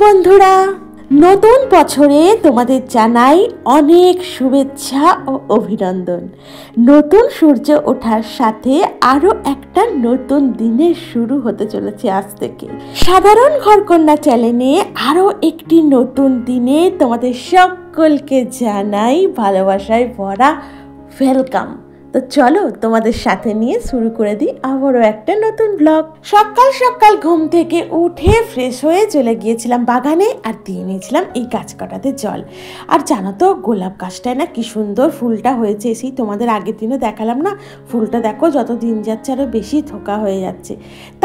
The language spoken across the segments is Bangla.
বন্ধুরা, নতুন বছরে তোমাদের জানাই অনেক শুভেচ্ছা ও অভিনন্দন। নতুন সূর্য ওঠার সাথে আরও একটা নতুন দিনের শুরু হতে চলেছে আজ থেকে। সাধারণ ঘরকন্যা চ্যানেলে আরও একটি নতুন দিনে তোমাদের সকলকে জানাই ভালোবাসায় ভরা ওয়েলকাম। তো চলো তোমাদের সাথে নিয়ে শুরু করে দিই আবারও একটা নতুন ব্লগ। সকাল সকাল ঘুম থেকে উঠে ফ্রেশ হয়ে চলে গিয়েছিলাম বাগানে আর দিয়ে নিয়েছিলাম এই গাছ কাটাতে জল। আর জানো তো গোলাপ গাছটায় না কি সুন্দর ফুলটা হয়েছে, সেই তোমাদের আগের দিনও দেখালাম না, ফুলটা দেখো যত দিন যাচ্ছে আরও বেশি থোকা হয়ে যাচ্ছে।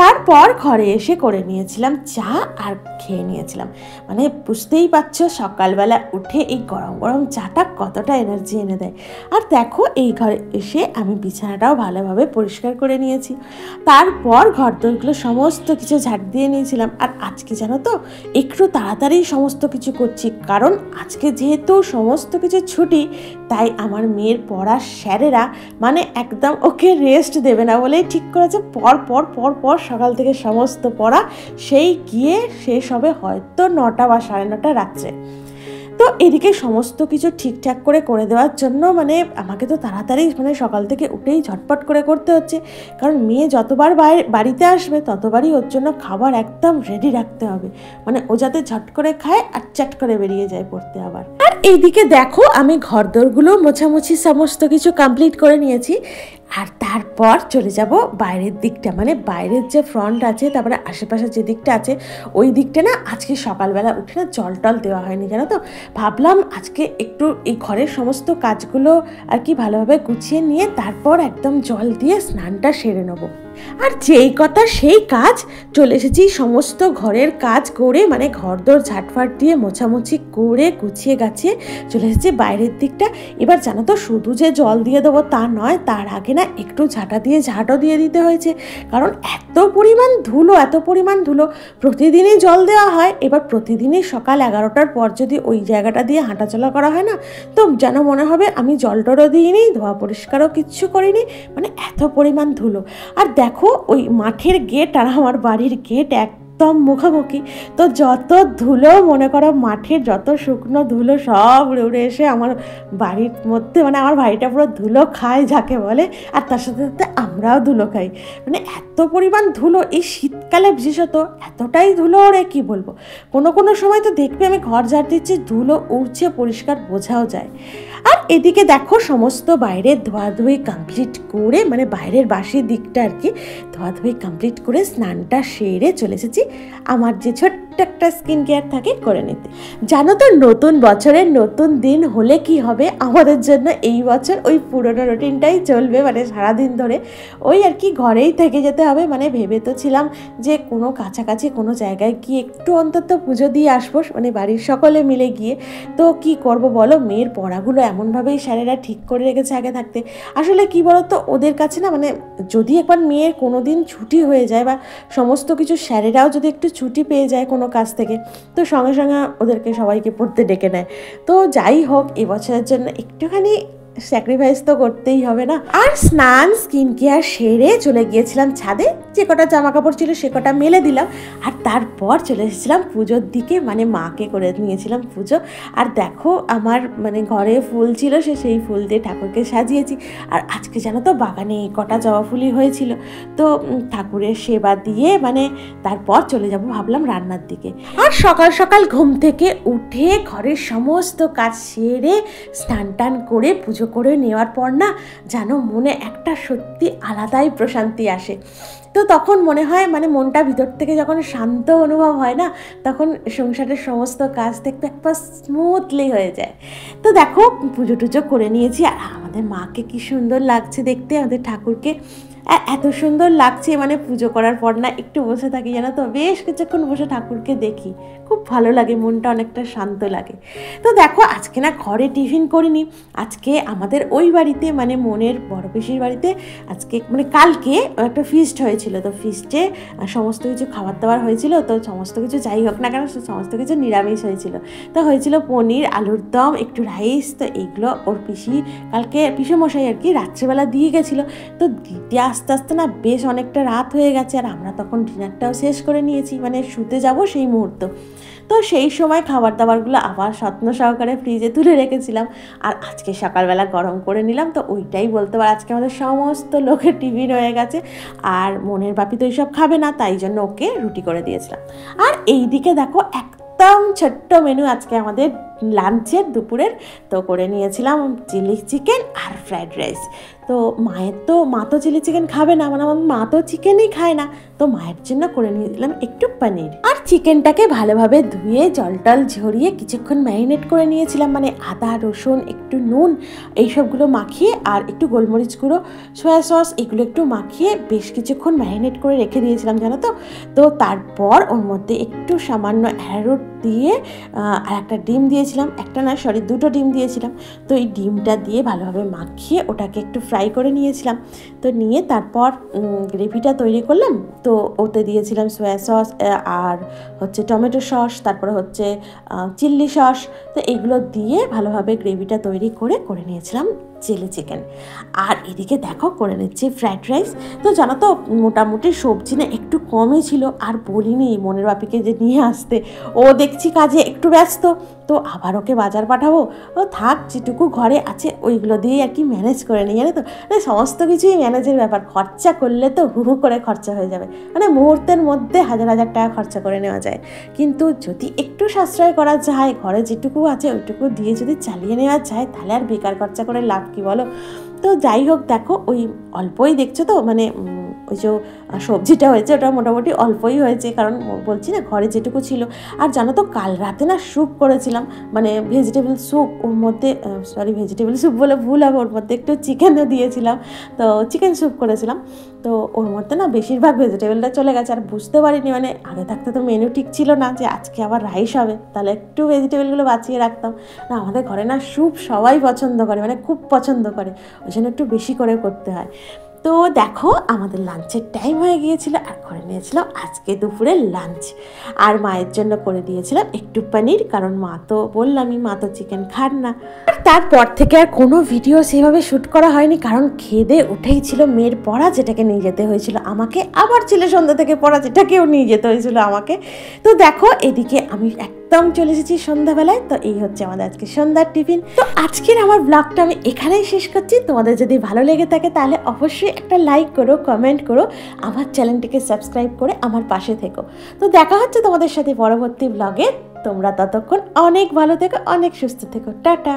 তারপর ঘরে এসে করে নিয়েছিলাম চা আর খেয়ে নিয়েছিলাম। মানে বুঝতেই পারছো সকালবেলা উঠে এই গরম গরম চাটা কতটা এনার্জি এনে দেয়। আর দেখো এই ঘরে এসে আমি বিছানাটাও ভালোভাবে পরিষ্কার করে নিয়েছি। তারপর ঘরদোরগুলো সমস্ত কিছু ঝাড় দিয়ে নিয়েছিলাম। আর আজকে জানো তো একটু তাড়াতাড়ি সমস্ত কিছু করছি, কারণ আজকে যেহেতু সমস্ত কিছু ছুটি, তাই আমার মেয়ের পড়ার স্যারেরা মানে একদম ওকে রেস্ট দেবে না বলেই ঠিক করেছে পর সকাল থেকে সমস্ত পড়া সেই গিয়ে শেষ হবে হয়তো 9টা বা 9:30 রাত্রে। তো এদিকে সমস্ত কিছু ঠিকঠাক করে দেওয়ার জন্য মানে আমাকে তো তাড়াতাড়ি মানে সকাল থেকে উঠেই ঝটপট করে করতে হচ্ছে, কারণ মেয়ে যতবার বাড়িতে আসবে ততবারই ওর জন্য খাবার একদম রেডি রাখতে হবে, মানে ও যাতে ঝট করে খায় আর চট করে বেরিয়ে যায় পড়তে আবার। আর এইদিকে দেখো আমি ঘরদোরগুলো মোছামুছি সমস্ত কিছু কমপ্লিট করে নিয়েছি। আর তারপর চলে যাব বাইরের দিকটা, মানে বাইরের যে ফ্রন্ট আছে তারপরে আশেপাশে যে দিকটা আছে ওই দিকটা না আজকে সকালবেলা উঠে না জল টল দেওয়া হয়নি জানো তো। ভাবলাম আজকে একটু এই ঘরের সমস্ত কাজগুলো আর কি ভালোভাবে গুছিয়ে নিয়ে তারপর একদম জল দিয়ে স্নানটা সেরে নেবো। আর যেই কথা সেই কাজ, চলে এসেছি সমস্ত ঘরের কাজ করে, মানে ঘরদোর ঝাটফাট দিয়ে মোছামুছি করে গুছিয়ে গাছিয়ে চলে এসেছি বাইরের দিকটা। এবার জানো তো শুধু যে জল দিয়ে দেবো তা নয়, তার আগে না একটু ঝাঁটা দিয়ে ঝাঁটও দিয়ে দিতে হয়েছে, কারণ এত পরিমাণ ধুলো প্রতিদিনই জল দেওয়া হয়। এবার প্রতিদিনই সকাল 11টার পর যদি ওই জায়গাটা দিয়ে হাঁটাচলা করা হয় না, তো যেন মনে হবে আমি জল টলও দিইনি, ধোয়া পরিষ্কারও কিচ্ছু করিনি, মানে এত পরিমাণ ধুলো। আর দেখো ওই মাঠের গেট আর আমার বাড়ির গেট একদম মুখোমুখি, তো যত ধুলো মনে করো মাঠের যত শুকনো ধুলো সব উড়ে এসে আমার বাড়ির মধ্যে, মানে আমার বাড়িটা পুরো ধুলো খায় যাকে বলে, আর তার সাথে সাথে আমরাও ধুলো খাই। মানে এত পরিমাণ ধুলো এই শীতকালে বিশেষত, এতটাই ধুলো ওরে কি বলবো। কোনো সময় তো দেখবে আমি ঘর ঝাড় দিচ্ছি ধুলো উড়ছে, পরিষ্কার বোঝাও যায়। আর এদিকে দেখো সমস্ত বাইরের ধোয়াধুয়ি কমপ্লিট করে, মানে বাইরের বাসি দিকটা আর কি ধোয়াধুয়ি কমপ্লিট করে স্নানটা সেরে চলে এসেছি আমার যে ছোট্ট একটা স্কিন কেয়ার থাকে করে নিতে। জানো তো নতুন বছরের নতুন দিন হলে কি হবে, আমাদের জন্য এই বছর ওই পুরোনো রুটিনটাই চলবে, মানে সারাদিন ধরে ওই আর কি ঘরেই থেকে যেতে হবে। মানে ভেবে তো ছিলাম যে কোনো কাছাকাছি কোনো জায়গায় গিয়ে একটু অন্তত পুজো দিয়ে আসবো, মানে বাড়ির সকলে মিলে গিয়ে। তো কি করব বলো, মেয়ের পড়াগুলো এমনভাবেই স্যারেরা ঠিক করে রেখেছে আগে থাকতে। আসলে কি বলতো ওদের কাছে না, মানে যদি একবার মেয়ের কোনো দিন ছুটি হয়ে যায় বা সমস্ত কিছু স্যারেরাও যদি একটু ছুটি পেয়ে যায় কোনো কাজ থেকে, তো সঙ্গে সঙ্গে ওদেরকে সবাইকে পড়তে ডেকে নেয়। তো যাই হোক এবছরের জন্য একটুখানি স্যাক্রিফাইস তো করতেই হবে না। আর স্নান স্কিন কেয়ার সেরে চলে গিয়েছিলাম ছাদে, যে কটা জামা কাপড় ছিল সে কটা মেলে দিলাম। আর তারপর চলে এসেছিলাম পুজোর দিকে, মানে মাকে করে নিয়েছিলাম পুজো। আর দেখো আমার মানে ঘরে ফুল ছিল, সেই ফুল দিয়ে ঠাকুরকে সাজিয়েছি। আর আজকে জানো তো বাগানে কটা জবা ফুলই হয়েছিল, তো ঠাকুরের সেবা দিয়ে মানে তারপর চলে যাব ভাবলাম রান্নার দিকে। আর সকাল সকাল ঘুম থেকে উঠে ঘরের সমস্ত কাজ সেরে স্নান টান করে পুজো করে নেওয়ার পর না যেন মনে একটা সত্যি আলাদাই প্রশান্তি আসে। তো তখন মনে হয় মানে মনটা ভিতর থেকে যখন শান্ত অনুভব হয় না, তখন সংসারের সমস্ত কাজ দেখতে একবার স্মুথলি হয়ে যায়। তো দেখো পুজো টুজো করে নিয়েছি, আর আমাদের মাকে কি সুন্দর লাগছে দেখতে, আমাদের ঠাকুরকে এত সুন্দর লাগছে। মানে পুজো করার পর না একটু বসে থাকি জানো তো, বেশ কিছুক্ষণ বসে ঠাকুরকে দেখি, খুব ভালো লাগে, মনটা অনেকটা শান্ত লাগে। তো দেখো আজকে না ঘরে টিফিন করিনি, আজকে আমাদের ওই বাড়িতে মানে মনের বড় পিসির বাড়িতে আজকে মানে কালকে একটা ফিস্ট হয়েছিল। তো ফিস্টে সমস্ত কিছু খাবার দাবার হয়েছিল, তো সমস্ত কিছু যাই হোক না কেন সমস্ত কিছু নিরামিষ হয়েছিল। তো হয়েছিল পনির, আলুর দম, একটু রাইস। তো এইগুলো ওর পিসি কালকে পিসেমশাই আর কি রাত্রেবেলা দিয়ে গেছিলো। তো দিতে আস্তে আস্তে না বেশ অনেকটা রাত হয়ে গেছে, আর আমরা তখন ডিনারটাও শেষ করে নিয়েছি, মানে শুতে যাব সেই মুহূর্ত। তো সেই সময় খাবার দাবারগুলো আবার যত্ন সহকারে ফ্রিজে তুলে রেখেছিলাম, আর আজকে সকালবেলা গরম করে নিলাম। তো ওইটাই বলতে পারো আজকে আমাদের সমস্ত লোকের টিফিন হয়ে গেছে। আর মনের বাপি তো এইসব খাবে না, তাই জন্য ওকে রুটি করে দিয়েছিলাম। আর এইদিকে দেখো একদম ছোট্ট মেনু আজকে আমাদের লাঞ্চের দুপুরের। তো করে নিয়েছিলাম চিলি চিকেন আর ফ্রাইড রাইস। তো মা তো চিলি চিকেন খাবে না, মানে আমার মা তো চিকেনই খায় না, তো মায়ের জন্য করে নিয়েছিলাম একটু পনির। আর চিকেনটাকে ভালোভাবে ধুয়ে জল টল ঝরিয়ে কিছুক্ষণ ম্যারিনেট করে নিয়েছিলাম, মানে আদা রসুন একটু নুন এইসবগুলো মাখিয়ে আর একটু গোলমরিচ গুঁড়ো সয়া সস এগুলো একটু মাখিয়ে বেশ কিছুক্ষণ ম্যারিনেট করে রেখে দিয়েছিলাম জানো তো। তো তারপর ওর মধ্যে একটু সামান্য অ্যারোট দিয়ে আর একটা ডিম দিয়েছিলাম, একটা না সরি 2টো ডিম দিয়েছিলাম। তো এই ডিমটা দিয়ে ভালোভাবে মাখিয়ে ওটাকে একটু ফ্রাই করে নিয়েছিলাম। তো নিয়ে তারপর গ্রেভিটা তৈরি করলাম। তো ওতে দিয়েছিলাম সয়া সস আর হচ্ছে টমেটো সস, তারপরে হচ্ছে চিল্লি সস। তো এগুলো দিয়ে ভালোভাবে গ্রেভিটা তৈরি করে নিয়েছিলাম চিলি চিকেন। আর এদিকে দেখো করে নিচ্ছি ফ্রাইড রাইস। তো জানো তো মোটামুটি সবজি না একটু কমই ছিল, আর বলিনি মনের বাপিকে যে নিয়ে আসতে, ও দেখছি কাজে একটু ব্যস্ত। তো আবার ওকে বাজার পাঠাবো, ও থাক যেটুকু ঘরে আছে ওইগুলো দিয়েই আর কি ম্যানেজ করে নিই জানো তো। সমস্ত কিছুই ম্যানেজের ব্যাপার, খরচা করলে তো হু করে খরচা হয়ে যাবে, মানে মুহূর্তের মধ্যে হাজার হাজার টাকা খরচা করে নেওয়া যায়। কিন্তু যদি একটু সাশ্রয় করা যায়, ঘরে যেটুকু আছে ওইটুকু দিয়ে যদি চালিয়ে নেওয়া যায়, তাহলে আর বেকার খরচা করে লাভ কি বলো। তো যাই হোক দেখো ওই অল্পই দেখছো তো, মানে ওই যে সবজিটা হয়েছে ওটা মোটামুটি অল্পই হয়েছে, কারণ বলছি না ঘরে যেটুকু ছিল। আর জানো তো কাল রাতে না স্যুপ করেছিলাম, মানে ভেজিটেবল স্যুপ, ওর মধ্যে ভেজিটেবল স্যুপ বলে ভুল হবে, ওর মধ্যে একটু চিকেনও দিয়েছিলাম। তো চিকেন স্যুপ করেছিলাম, তো ওর মধ্যে না বেশিরভাগ ভেজিটেবলটা চলে গেছে। আর বুঝতে পারিনি, মানে আগে থাকতে তো মেনু ঠিক ছিল না যে আজকে আবার রাইস হবে, তাহলে একটু ভেজিটেবলগুলো বাঁচিয়ে রাখতাম। না আমাদের ঘরে না স্যুপ সবাই পছন্দ করে, মানে খুব পছন্দ করে, ওই জন্য একটু বেশি করে করতে হয়। তো দেখো আমাদের লাঞ্চের টাইম হয়ে গিয়েছিল, আর করে নিয়েছিলাম আজকে দুপুরের লাঞ্চ। আর মায়ের জন্য করে দিয়েছিলাম একটু পনির, কারণ মা তো বললামই মা তো চিকেন খান না। আর তারপর থেকে আর কোনো ভিডিও সেভাবে শ্যুট করা হয়নি, কারণ খেয়ে উঠেই ছিল মেয়ের পড়া, যেটাকে নিয়ে যেতে হয়েছিল আমাকে, আবার ছিল সন্ধ্যা থেকে পড়া, যেটাকেও নিয়ে যেতে হয়েছিল আমাকে। তো দেখো এদিকে আমি একদম চলে এসেছি সন্ধ্যাবেলায়। তো এই হচ্ছে আমাদের আজকে সন্ধ্যার টিফিন। তো আজকের আমার ব্লগটা আমি এখানেই শেষ করছি। তোমাদের যদি ভালো লেগে থাকে তাহলে অবশ্যই একটা লাইক করো, কমেন্ট করো, আমার চ্যানেলটিকে সাবস্ক্রাইব করে আমার পাশে থেকো। তো দেখা হচ্ছে তোমাদের সাথে পরবর্তী ব্লগে। তোমরা ততক্ষণ অনেক ভালো থেকো, অনেক সুস্থ থেকো। টাটা।